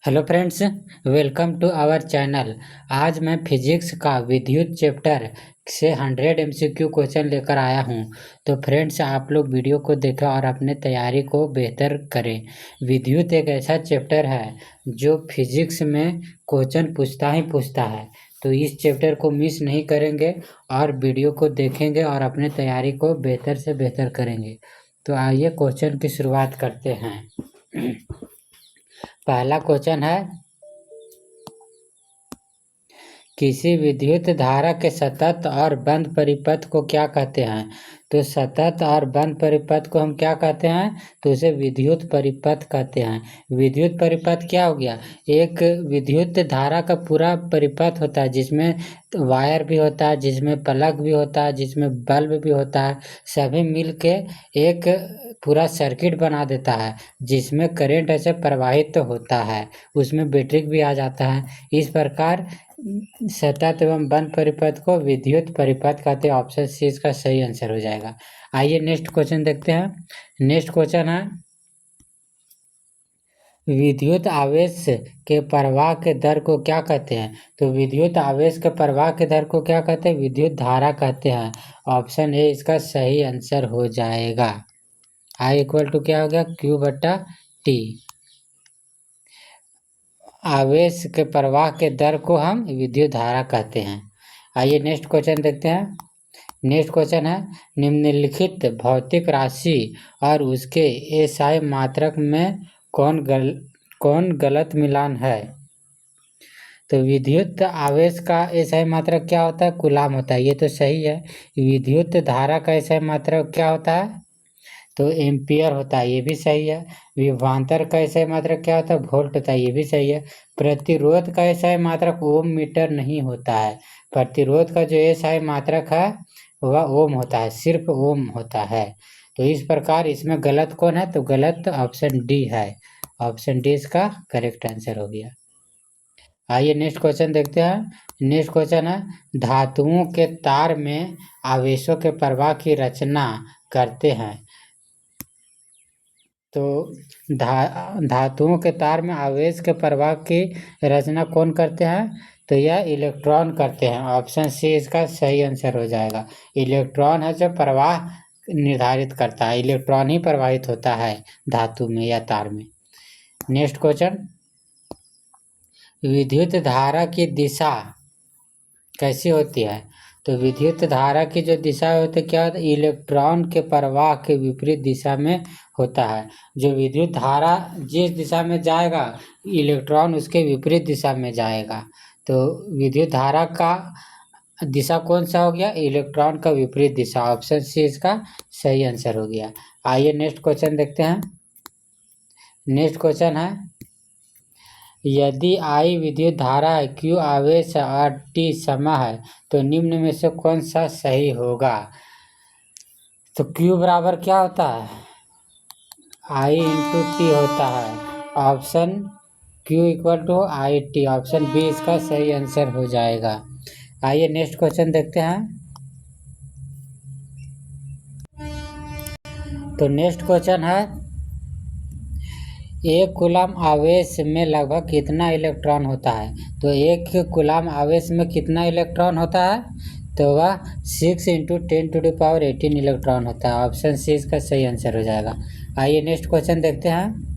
Hello friends, welcome to our channel. आज मैं physics का विद्युत चैप्टर से 100 MCQ क्वेश्चन लेकर आया हूं। तो फ्रेंड्स, आप लोग वीडियो को देखें और अपने तैयारी को बेहतर करें। विद्युत एक ऐसा चैप्टर है जो फिजिक्स में क्वेश्चन पूछता ही पूछता है, तो इस चैप्टर को मिस नहीं करेंगे और वीडियो को देखेंगे और अपने तैयारी को बेहतर से बेहतर करेंगे। तो आइए क्वेश्चन की शुरुआत करते हैं। पहला क्वेश्चन है, किसी विद्युत धारा के सतत और बंद परिपथ को क्या कहते हैं? तो सतत और बंद परिपथ को हम क्या कहते हैं? तो उसे विद्युत परिपथ कहते हैं। विद्युत परिपथ क्या हो गया? एक विद्युत धारा का पूरा परिपथ होता है जिसमें वायर भी होता है, जिसमें प्लग भी होता है, जिसमें बल्ब भी होता है, सभी मिल के एक पूरा सर्किट बना देता है जिसमें करंट ऐसे प्रवाहित तो होता है, उसमें बैटरी भी आ जाता है। इस प्रकार सतत एवं बंद परिपथ को विद्युत परिपथ कहते हैं। ऑप्शन सी इसका सही आंसर हो जाएगा। आइए नेक्स्ट क्वेश्चन देखते हैं। नेक्स्ट क्वेश्चन है, विद्युत आवेश के प्रवाह के दर को क्या कहते हैं? तो विद्युत आवेश के प्रवाह के दर को क्या कहते हैं? विद्युत धारा कहते हैं। ऑप्शन ए इसका सही आंसर हो जाएगा। आई इक्वल टू क्या हो गया? क्यू बटा टी। आवेश के प्रवाह के दर को हम विद्युत धारा कहते हैं। आइए नेक्स्ट क्वेश्चन देखते हैं। नेक्स्ट क्वेश्चन है, निम्नलिखित भौतिक राशि और उसके एसआई मात्रक में कौन गलत मिलान है? तो विद्युत आवेश का एसआई मात्रक क्या होता है? कूलाम होता है, ये तो सही है। विद्युत धारा का एसआई मात्रक क्या होता है? तो एम्पियर होता है, ये भी सही है। विभवांतर का एसआई मात्रक क्या होता है? वोल्ट होता है, ये भी सही है। प्रतिरोध का एसआई मात्रक ओम मीटर नहीं होता है। प्रतिरोध का जो एसआई मात्रक है वह ओम होता है, सिर्फ ओम होता है। तो इस प्रकार इसमें गलत कौन है? तो गलत ऑप्शन डी है। ऑप्शन डी इसका करेक्ट आंसर हो गया। आइए नेक्स्ट क्वेश्चन देखते हैं। नेक्स्ट क्वेश्चन है, धातुओं के तार में आवेशों के प्रवाह की रचना करते हैं। तो धातुओं के तार में आवेश के प्रवाह की रचना कौन करते हैं? तो यह इलेक्ट्रॉन करते हैं। ऑप्शन सी इसका सही आंसर हो जाएगा। इलेक्ट्रॉन है जो प्रवाह निर्धारित करता है, इलेक्ट्रॉन ही प्रवाहित होता है धातु में या तार में। नेक्स्ट क्वेश्चन, विद्युत धारा की दिशा कैसी होती है? तो विद्युत धारा की जो दिशा होती है क्या होता है? इलेक्ट्रॉन के प्रवाह के विपरीत दिशा में होता है। जो विद्युत धारा जिस दिशा में जाएगा, इलेक्ट्रॉन उसके विपरीत दिशा में जाएगा। तो विद्युत धारा का दिशा कौन सा हो गया? इलेक्ट्रॉन का विपरीत दिशा। ऑप्शन सी इसका सही आंसर हो गया। आइए नेक्स्ट क्वेश्चन देखते हैं। नेक्स्ट क्वेश्चन है, यदि I विद्युत धारा है, Q आवेश है और T समय है, तो निम्न में से कौन सा सही होगा? तो Q बराबर क्या होता है? I इंटू टी होता है। Option Q equal to I T. Option B इसका सही आंसर हो जाएगा। आइए नेक्स्ट क्वेश्चन देखते हैं। तो नेक्स्ट क्वेश्चन है, एक कूलम आवेश में लगभग कितना इलेक्ट्रॉन होता है? तो एक कूलम आवेश में कितना इलेक्ट्रॉन होता है? तो वह 6 × 10⁻18 इलेक्ट्रॉन होता है। ऑप्शन सी इसका सही आंसर हो जाएगा। आइए नेक्स्ट क्वेश्चन देखते हैं।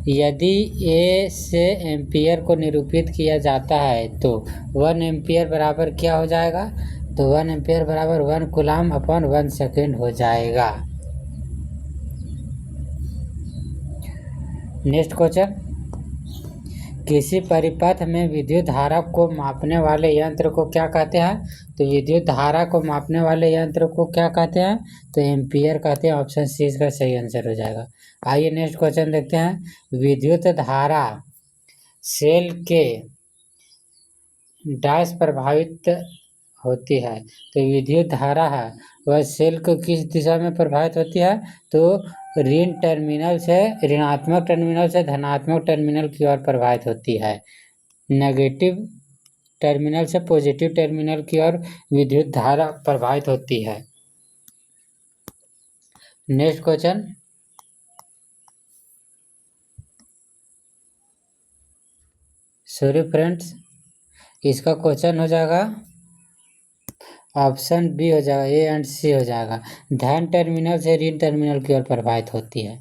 यदि ए से एम्पियर को निरूपित किया जाता है तो 1 एम्पियर बराबर क्या हो जाएगा? तो 1 एम्पियर बराबर 1 कूलम अपॉन 1 सेकेंड हो जाएगा। नेक्स्ट क्वेश्चन, किसी परिपथ में विद्युत धारा को मापने वाले यंत्र को क्या कहते हैं? तो विद्युत धारा को मापने वाले यंत्र को क्या कहते हैं? तो एम्पियर कहते हैं। ऑप्शन सी इसका सही आंसर हो जाएगा। आइए नेक्स्ट क्वेश्चन देखते हैं। विद्युत धारा सेल के डैश प्रभावित होती है। तो विद्युत धारा है वह सेल को किस दिशा में प्रभावित होती है? तो ऋणात्मक टर्मिनल से धनात्मक टर्मिनल की ओर प्रभावित होती है। नेगेटिव टर्मिनल से पॉजिटिव टर्मिनल की ओर विद्युत धारा प्रभावित होती है। नेक्स्ट क्वेश्चन, सॉरी फ्रेंड्स, इसका क्वेश्चन हो जाएगा ऑप्शन बी हो जाएगा, ए एंड सी हो जाएगा। धन टर्मिनल से ऋण टर्मिनल की ओर प्रवाहित होती है।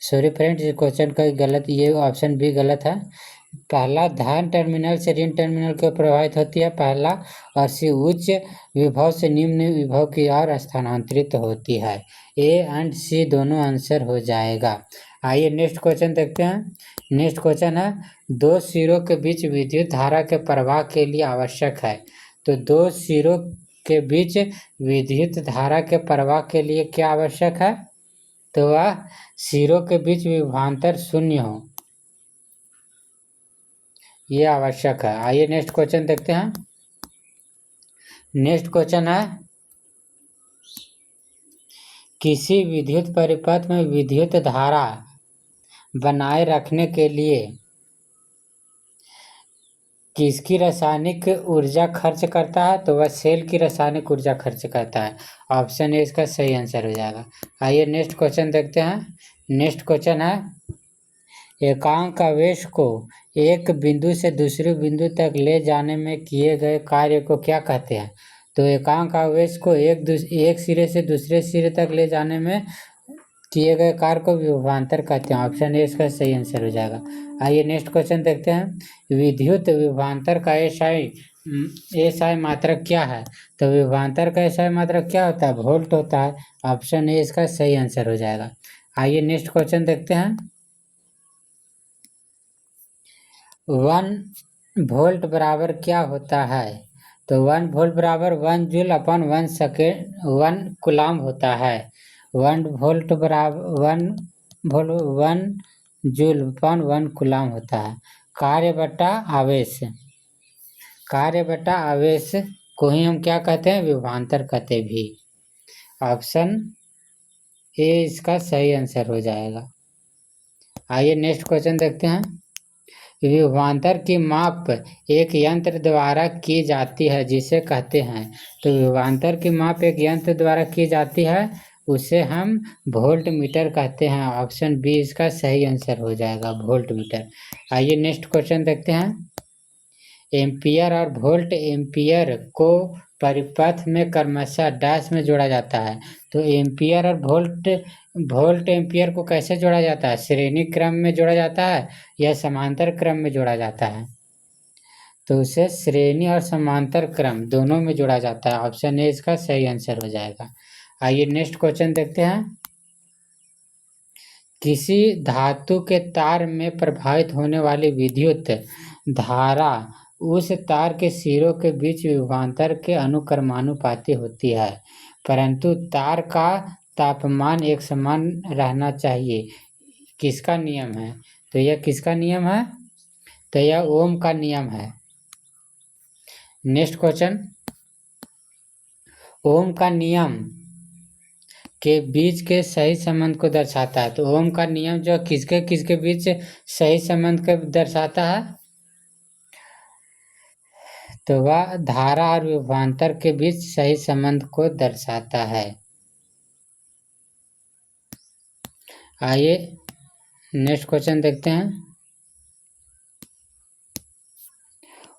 सॉरी फ्रेंड्स, इस क्वेश्चन का गलत, ये ऑप्शन बी गलत है। पहला धन टर्मिनल से ऋण टर्मिनल की ओर प्रवाहित होती है पहला, और सी उच्च विभव से निम्न विभव की ओर स्थानांतरित होती है। ए एंड सी दोनों आंसर हो जाएगा। आइए नेक्स्ट क्वेश्चन देखते हैं। नेक्स्ट क्वेश्चन है, दो सिरों के बीच विद्युत धारा के प्रवाह के लिए आवश्यक है। तो दो सिरों के बीच विद्युत धारा के प्रवाह के लिए क्या आवश्यक है? तो वह सिरों के बीच विभवांतर शून्य हो, ये आवश्यक है। आइए नेक्स्ट क्वेश्चन देखते हैं। नेक्स्ट क्वेश्चन है, किसी विद्युत परिपथ में विद्युत धारा बनाए रखने के लिए किसकी रासायनिक ऊर्जा खर्च करता है? तो वह सेल की रासायनिक ऊर्जा खर्च करता है। ऑप्शन ए इसका सही आंसर हो जाएगा। आइए नेक्स्ट क्वेश्चन देखते हैं। नेक्स्ट क्वेश्चन है, एकांक आवेश को एक बिंदु से दूसरे बिंदु तक ले जाने में किए गए कार्य को क्या कहते हैं? तो एकांक आवेश को एक सिरे से दूसरे सिरे तक ले जाने में किए गए कार्य को विभवांतर कहते हैं। ऑप्शन ए इसका सही आंसर हो जाएगा। आइए नेक्स्ट क्वेश्चन देखते हैं। विद्युत विभवांतर का एसआई मात्रक क्या है? तो विभवांतर का एसआई मात्रक क्या होता है? वोल्ट होता है। ऑप्शन ए इसका सही आंसर हो जाएगा। आइए नेक्स्ट क्वेश्चन देखते हैं। 1 वोल्ट बराबर क्या होता है? तो 1 वोल्ट बराबर 1 जूल अपन 1 सेकेंड 1 कूलम होता है। 1 वोल्ट बराबर 1 जूल अपन 1 कूलम होता है। कार्य बटा आवेश, कार्य बटा आवेश को ही हम क्या कहते हैं? विभवांतर कहते भी। ऑप्शन ए इसका सही आंसर हो जाएगा। आइए नेक्स्ट क्वेश्चन देखते हैं। विभवांतर की माप एक यंत्र द्वारा की जाती है जिसे कहते हैं। तो विभवांतर की माप एक यंत्र द्वारा की जाती है, उसे हम वोल्ट मीटर कहते हैं। ऑप्शन बी इसका सही आंसर हो जाएगा, वोल्ट मीटर। आइए नेक्स्ट क्वेश्चन देखते हैं। एम्पियर और वोल्ट एम्पियर को परिपथ में क्रमशः डैश में जोड़ा जाता है। तो एम्पियर और वोल्ट एम्पियर को कैसे जोड़ा जाता है? श्रेणी क्रम में जोड़ा जाता है या समांतर क्रम में जोड़ा जाता है? तो उसे श्रेणी और समांतर क्रम दोनों में जोड़ा जाता है। ऑप्शन ए इसका सही आंसर हो जाएगा। आइए नेक्स्ट क्वेश्चन देखते हैं। किसी धातु के तार में प्रभावित होने वाली विद्युत धारा उस तार के सिरों के बीच विभवांतर के अनुक्रमानुपाती होती है, परंतु तार का तापमान एक समान रहना चाहिए। किसका नियम है? तो यह किसका नियम है? तो यह ओम का नियम है। नेक्स्ट क्वेश्चन, ओम का नियम के बीच के सही संबंध को दर्शाता है। तो ओम का नियम जो किसके किसके बीच सही संबंध को दर्शाता है? तो वह धारा और विभवांतर के बीच सही संबंध को दर्शाता है। आइए नेक्स्ट क्वेश्चन देखते हैं।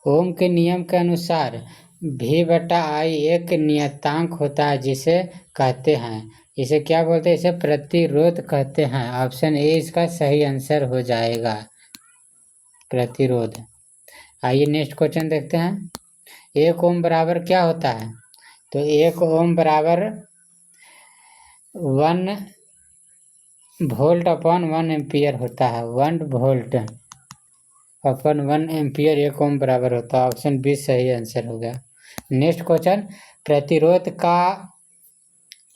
ओम के नियम के अनुसार V/I एक नियतांक होता है जिसे कहते हैं, इसे क्या बोलते हैं? इसे प्रतिरोध कहते हैं। ऑप्शन ए इसका सही आंसर हो जाएगा, प्रतिरोध। आइए नेक्स्ट क्वेश्चन देखते हैं। 1 ओम बराबर क्या होता है? तो 1 ओम बराबर 1 वोल्ट अपॉन 1 एम्पियर होता है। 1 वोल्ट अपन 1 एम्पियर 1 ओम बराबर होता है। ऑप्शन बी सही आंसर हो गया। नेक्स्ट क्वेश्चन, प्रतिरोध का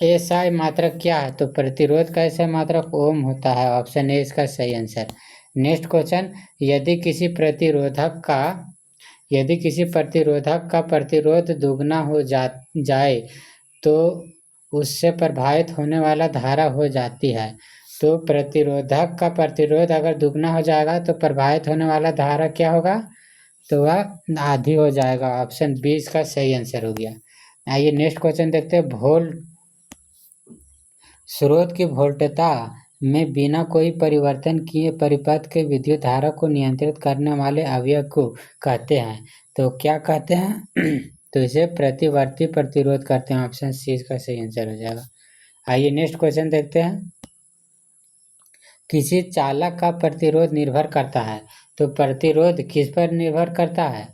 एसआई मात्रक क्या है? तो प्रतिरोध का एसआई मात्रक ओम होता है। ऑप्शन ए इसका सही आंसर। नेक्स्ट क्वेश्चन, यदि किसी प्रतिरोधक का प्रतिरोध दुगना हो जाए तो उससे प्रभावित होने वाला धारा हो जाती है। तो प्रतिरोधक का प्रतिरोध अगर दुगना हो जाएगा तो प्रभावित होने वाला धारा क्या होगा? तो वह आधी हो जाएगा। ऑप्शन बी इसका सही आंसर हो गया। आइए नेक्स्ट क्वेश्चन देखते हैं। स्रोत की वोल्टता में बिना कोई परिवर्तन किए परिपथ के विद्युत धारा को नियंत्रित करने वाले अवयव को कहते हैं। तो क्या कहते हैं? तो इसे प्रतिवर्ती प्रतिरोध कहते हैं। ऑप्शन सी इसका सही आंसर हो जाएगा। आइए नेक्स्ट क्वेश्चन देखते हैं। किसी चालक का प्रतिरोध निर्भर करता है। तो प्रतिरोध किस पर निर्भर करता है?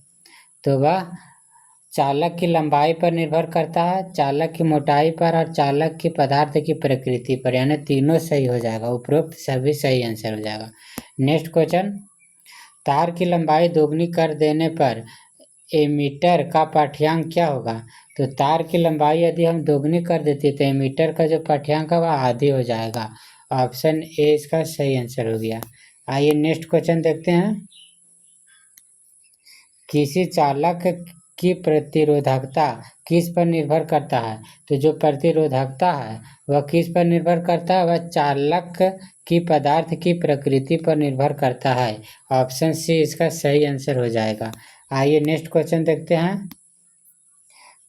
तो वह चालक की लंबाई पर निर्भर करता है, चालक की मोटाई पर और चालक की पदार्थ की प्रकृति पर, यानी तीनों सही हो जाएगा। उपरोक्त सभी सही आंसर हो जाएगा। नेक्स्ट क्वेश्चन, तार की लंबाई दोगुनी कर देने पर एमीटर का पाठ्यांक क्या होगा? तो तार की लंबाई यदि हम दोगुनी कर देते तो एमीटर का जो पाठ्यांक है वह आधी हो जाएगा। ऑप्शन ए इसका सही आंसर हो गया। आइए नेक्स्ट क्वेश्चन देखते हैं। किसी चालक की प्रतिरोधकता किस पर निर्भर करता है? तो जो प्रतिरोधकता है वह किस पर निर्भर करता है? वह चालक की पदार्थ की प्रकृति पर निर्भर करता है। ऑप्शन सी इसका सही आंसर हो जाएगा। आइए नेक्स्ट क्वेश्चन देखते हैं।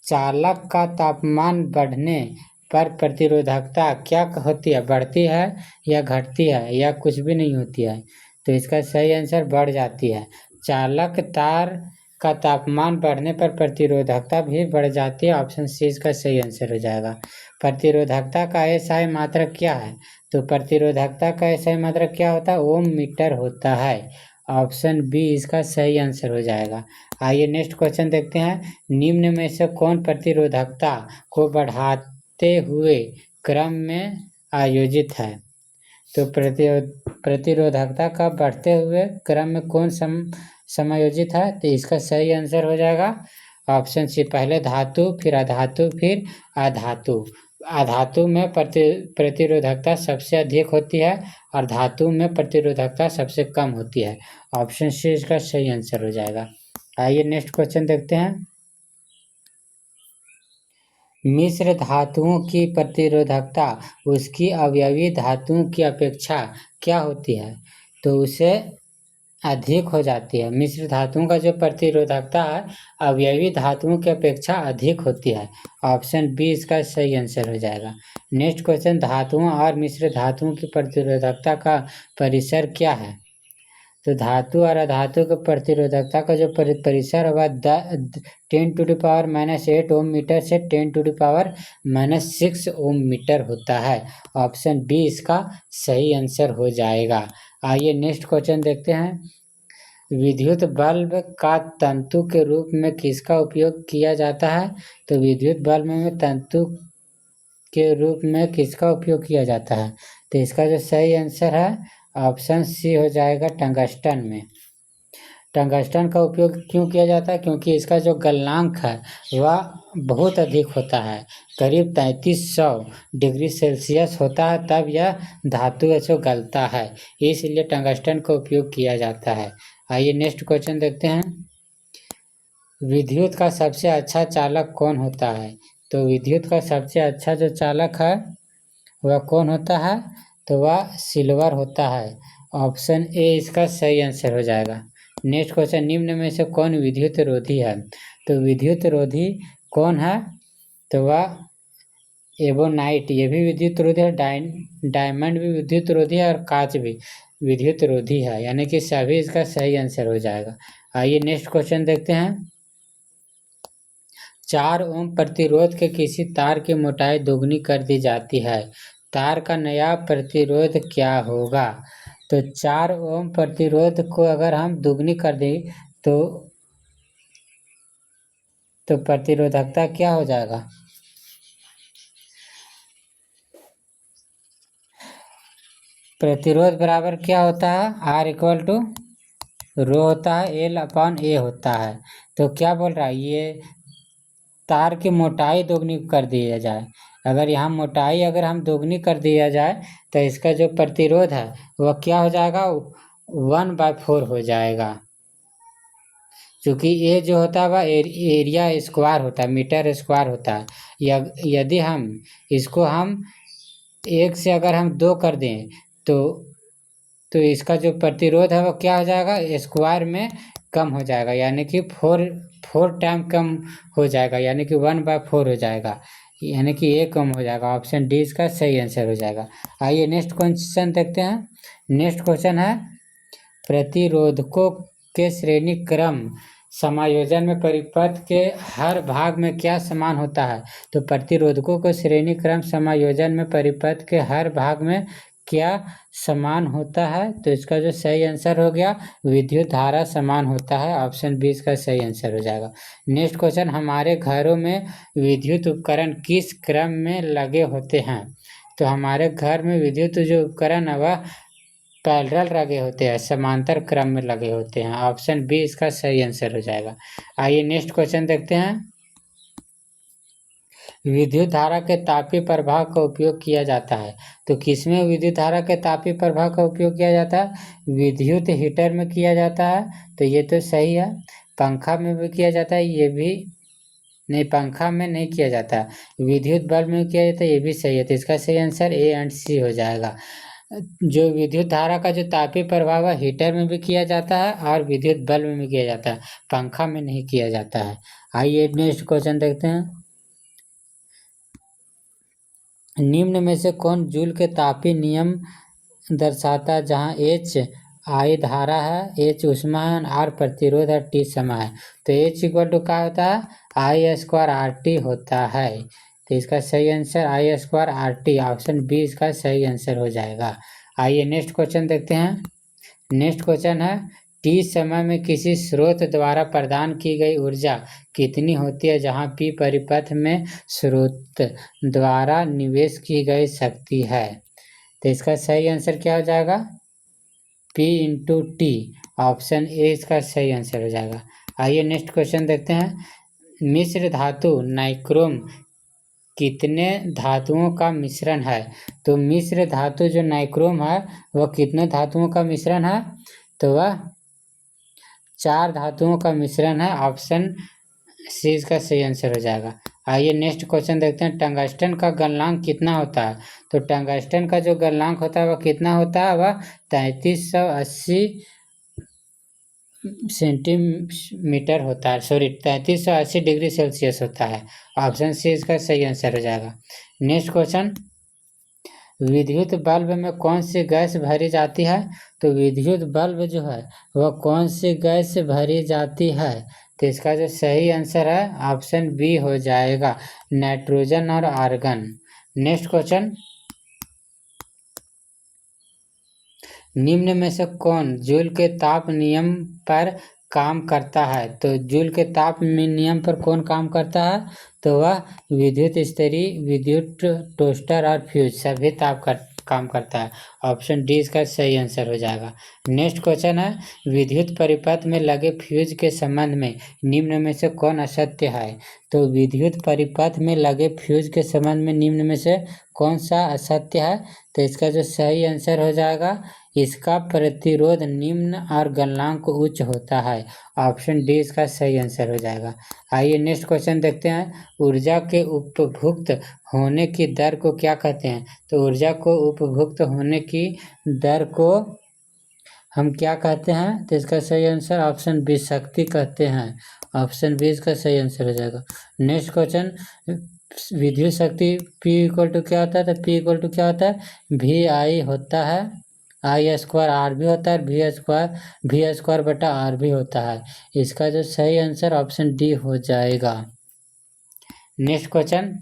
चालक का तापमान बढ़ने पर प्रतिरोधकता क्या होती है? बढ़ती है या घटती है या कुछ भी नहीं होती है? तो इसका सही आंसर बढ़ जाती है। चालक तार का तापमान बढ़ने पर प्रतिरोधकता भी बढ़ जाती है। ऑप्शन सी इसका सही आंसर हो जाएगा। प्रतिरोधकता का एसआई मात्रक क्या है? तो प्रतिरोधकता का एसआई मात्रक क्या होता है? ओम मीटर होता है। ऑप्शन बी इसका सही आंसर हो जाएगा। आइए नेक्स्ट क्वेश्चन देखते हैं। निम्न में से कौन प्रतिरोधकता को बढ़ाते हुए क्रम में आयोजित है? तो प्रतिरोधकता का बढ़ते हुए क्रम में कौन समायोजित है? तो इसका सही आंसर हो जाएगा ऑप्शन सी, पहले धातु फिर अधातु फिर अधातु। अधातु में प्रतिरोधकता सबसे अधिक होती है और धातु में प्रतिरोधकता सबसे कम होती है। ऑप्शन सी इसका सही आंसर हो जाएगा। आइए नेक्स्ट क्वेश्चन देखते हैं। मिश्र धातुओं की प्रतिरोधकता उसकी अवयवी धातुओं की अपेक्षा क्या होती है? तो उसे अधिक हो जाती है। मिश्र धातुओं का जो प्रतिरोधकता है अवयवी धातुओं की अपेक्षा अधिक होती है। ऑप्शन बी इसका सही आंसर हो जाएगा। नेक्स्ट क्वेश्चन, धातुओं और मिश्र धातुओं की प्रतिरोधकता का परिसर क्या है? तो धातु और अधातु के प्रतिरोधकता का जो परिसर होगा 10⁻⁻8 ओम मीटर से 10⁻⁻6 ओम मीटर होता है। ऑप्शन बी इसका सही आंसर हो जाएगा। आइए नेक्स्ट क्वेश्चन देखते हैं। विद्युत बल्ब का तंतु के रूप में किसका उपयोग किया जाता है? तो विद्युत बल्ब में तंतु के रूप में किसका उपयोग किया जाता है? तो इसका जो सही आंसर है ऑप्शन सी हो जाएगा, टंगस्टन में। टंगस्टन का उपयोग क्यों किया जाता है? क्योंकि इसका जो गलनांक है वह बहुत अधिक होता है, करीब 3300 डिग्री सेल्सियस होता है, तब यह धातु ऐसे गलता है, इसलिए टंगस्टन का उपयोग किया जाता है। आइए नेक्स्ट क्वेश्चन देखते हैं। विद्युत का सबसे अच्छा चालक कौन होता है? तो विद्युत का सबसे अच्छा जो चालक है वह कौन होता है? तो वह सिल्वर होता है। ऑप्शन ए इसका सही आंसर हो जाएगा। नेक्स्ट क्वेश्चन, निम्न में से कौन विद्युत रोधी है? तो विद्युत रोधी कौन है? तो वह एबोनाइट, ये भी विद्युत रोधी है, डायमंड भी विद्युत रोधी है और कांच भी विद्युत रोधी है, यानी कि सभी इसका सही आंसर हो जाएगा। आइए नेक्स्ट क्वेश्चन देखते हैं। 4 ओम प्रतिरोध के किसी तार की मोटाई दोगुनी कर दी जाती है, तार का नया प्रतिरोध क्या होगा? तो 4 ओम प्रतिरोध को अगर हम दोगुनी कर दें तो प्रतिरोधकता क्या हो जाएगा? प्रतिरोध बराबर क्या होता है? R = रो होता है, L/A होता है। तो क्या बोल रहा है? ये तार की मोटाई दोगुनी कर दिया जाए, अगर यहाँ मोटाई अगर हम दोगुनी कर दिया जाए तो इसका जो प्रतिरोध है वह क्या हो जाएगा? 1/4 हो जाएगा, क्योंकि ये जो होता है वह एरिया स्क्वायर होता है, मीटर स्क्वायर होता है। यदि हम इसको हम 1 से अगर हम 2 कर दें तो इसका जो प्रतिरोध है वो क्या हो जाएगा? स्क्वायर में कम हो जाएगा, यानी कि 4 टाइम कम हो जाएगा, यानी कि 1/4 हो जाएगा। यानी कि ए कम हो जाएगा। ऑप्शन डी इसका सही आंसर हो जाएगा। आइए नेक्स्ट क्वेश्चन देखते हैं। नेक्स्ट क्वेश्चन है प्रतिरोधकों के श्रेणी क्रम समायोजन में परिपथ के हर भाग में क्या समान होता है? तो प्रतिरोधकों को श्रेणी क्रम समायोजन में परिपथ के हर भाग में क्या समान होता है? तो इसका जो सही आंसर हो गया विद्युत धारा समान होता है। ऑप्शन बी इसका सही आंसर हो जाएगा। नेक्स्ट क्वेश्चन हमारे घरों में विद्युत उपकरण किस क्रम में लगे होते हैं? तो हमारे घर में विद्युत जो उपकरण है वह पैरेलल लगे होते हैं, समांतर क्रम में लगे होते हैं। ऑप्शन बी इसका सही आंसर हो जाएगा। आइए नेक्स्ट क्वेश्चन देखते हैं। विद्युत धारा के तापीय प्रभाव का उपयोग किया जाता है। तो किसमें विद्युत धारा के तापीय प्रभाव का उपयोग किया जाता है? विद्युत हीटर में किया जाता है, तो ये तो सही है। पंखा में भी किया जाता है, ये भी नहीं, पंखा में नहीं किया जाता। विद्युत बल्ब में किया जाता है, ये भी सही है। तो इसका सही आंसर ए एंड सी हो जाएगा। जो विद्युत धारा का जो तापीय प्रभाव है हीटर में भी किया जाता है और विद्युत बल्ब में भी किया जाता है, पंखा में नहीं किया जाता है। आइए नेक्स्ट क्वेश्चन देखते हैं। निम्न में से कौन जूल के तापीय नियम दर्शाता है? जहाँ एच आई धारा है, एच ऊष्मा है, आर प्रतिरोध है, टी समय है। तो एच इक्वल टू क्या होता है? आई स्क्वायर आर टी होता है। तो इसका सही answer I square R T, option B इसका सही आंसर हो जाएगा। आइए नेक्स्ट क्वेश्चन देखते हैं। नेक्स्ट क्वेश्चन है टी समय में किसी स्रोत द्वारा प्रदान की गई ऊर्जा कितनी होती है? जहाँ पी परिपथ में स्रोत द्वारा निवेश की गई शक्ति है। तो इसका सही आंसर क्या हो जाएगा? P into T, option A इसका सही आंसर हो जाएगा। आइए नेक्स्ट क्वेश्चन देखते हैं। मिश्र धातु नाइक्रोम कितने धातुओं का मिश्रण है? तो मिश्र धातु जो नाइक्रोम है वह कितने धातुओं का मिश्रण है? तो वह 4 धातुओं का मिश्रण है। ऑप्शन सी इसका सही आंसर हो जाएगा। आइए नेक्स्ट क्वेश्चन देखते हैं। टंगस्टन का गलनांक कितना होता है? तो टंगस्टन का जो गलनांक होता है वह कितना होता है? वह 3380 सेंटीमीटर होता है, 3380 डिग्री सेल्सियस होता है। ऑप्शन सी इसका सही आंसर हो जाएगा। नेक्स्ट क्वेश्चन, विद्युत बल्ब में कौन सी गैस भरी जाती है? तो विद्युत बल्ब जो है वह कौन सी गैस भरी जाती है? तो इसका जो सही आंसर है ऑप्शन बी हो जाएगा, नाइट्रोजन और आर्गन। नेक्स्ट क्वेश्चन, निम्न में से कौन जूल के ताप नियम पर काम करता है? तो जूल के ताप नियम पर कौन काम करता है? तो वह विद्युत इस्त्री, विद्युत टोस्टर और फ्यूज सभी काम करता है। ऑप्शन डी इसका सही आंसर हो जाएगा। नेक्स्ट क्वेश्चन है, विद्युत परिपथ में लगे फ्यूज के संबंध में निम्न में से कौन असत्य है? तो विद्युत परिपथ में लगे फ्यूज के संबंध में निम्न में से कौन सा असत्य है? तो इसका जो सही आंसर हो जाएगा, इसका प्रतिरोध निम्न और गलनांक उच्च होता है। ऑप्शन डी इसका सही आंसर हो जाएगा। आइए नेक्स्ट क्वेश्चन देखते हैं। ऊर्जा के उपभुक्त होने की दर को क्या कहते हैं? तो ऊर्जा को उपभुक्त होने की दर को हम क्या कहते हैं? तो इसका सही आंसर ऑप्शन बी शक्ति कहते हैं। ऑप्शन बी इसका सही आंसर हो जाएगा। नेक्स्ट क्वेश्चन, विद्युत शक्ति P इक्वल टू क्या होता है? तो P इक्वल टू क्या होता है? वी आई होता है, आई स्क्वायर आर भी होता है, वी स्क्वायर बटा आर भी होता है। इसका जो सही आंसर ऑप्शन डी हो जाएगा। नेक्स्ट क्वेश्चन,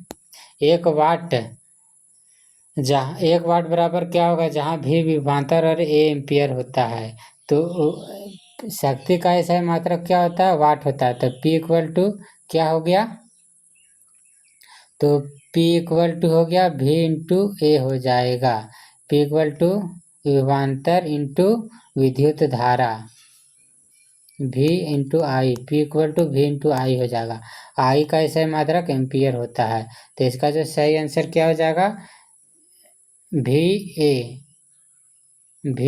1 वाट जहाँ 1 वाट बराबर क्या होगा? जहाँ भी विभवांतर और ए एम्पियर होता है। तो शक्ति का ऐसा मात्रक क्या होता है? वाट होता है। तो P इक्वल टू क्या हो गया? तो P इक्वल टू हो गया V इंटू ए हो जाएगा। P इक्वल टू विभवांतर इंटू विद्युत धारा, V into I, P equal to V into I हो जाएगा। आई का ऐसा मात्रक एम्पियर होता है। तो इसका जो सही आंसर क्या हो जाएगा? V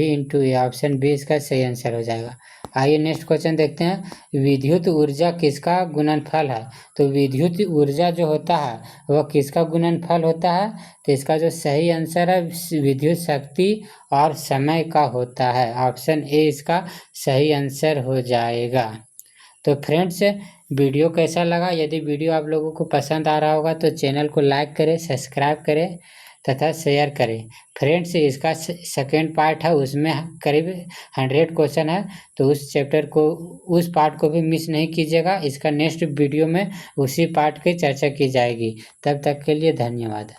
इंटू ए, ऑप्शन बी इसका सही आंसर हो जाएगा। आइए नेक्स्ट क्वेश्चन देखते हैं। विद्युत ऊर्जा किसका गुणनफल है? तो विद्युत ऊर्जा जो होता है वह किसका गुणनफल होता है? तो इसका जो सही आंसर है विद्युत शक्ति और समय का होता है। ऑप्शन ए इसका सही आंसर हो जाएगा। तो फ्रेंड्स, वीडियो कैसा लगा? यदि वीडियो आप लोगों को पसंद आ रहा होगा तो चैनल को लाइक करें, सब्सक्राइब करें तथा शेयर करें। फ्रेंड्स, इसका सेकेंड पार्ट है, उसमें करीब 100 क्वेश्चन है, तो उस चैप्टर को, उस पार्ट को भी मिस नहीं कीजिएगा। इसका नेक्स्ट वीडियो में उसी पार्ट की चर्चा की जाएगी। तब तक के लिए धन्यवाद।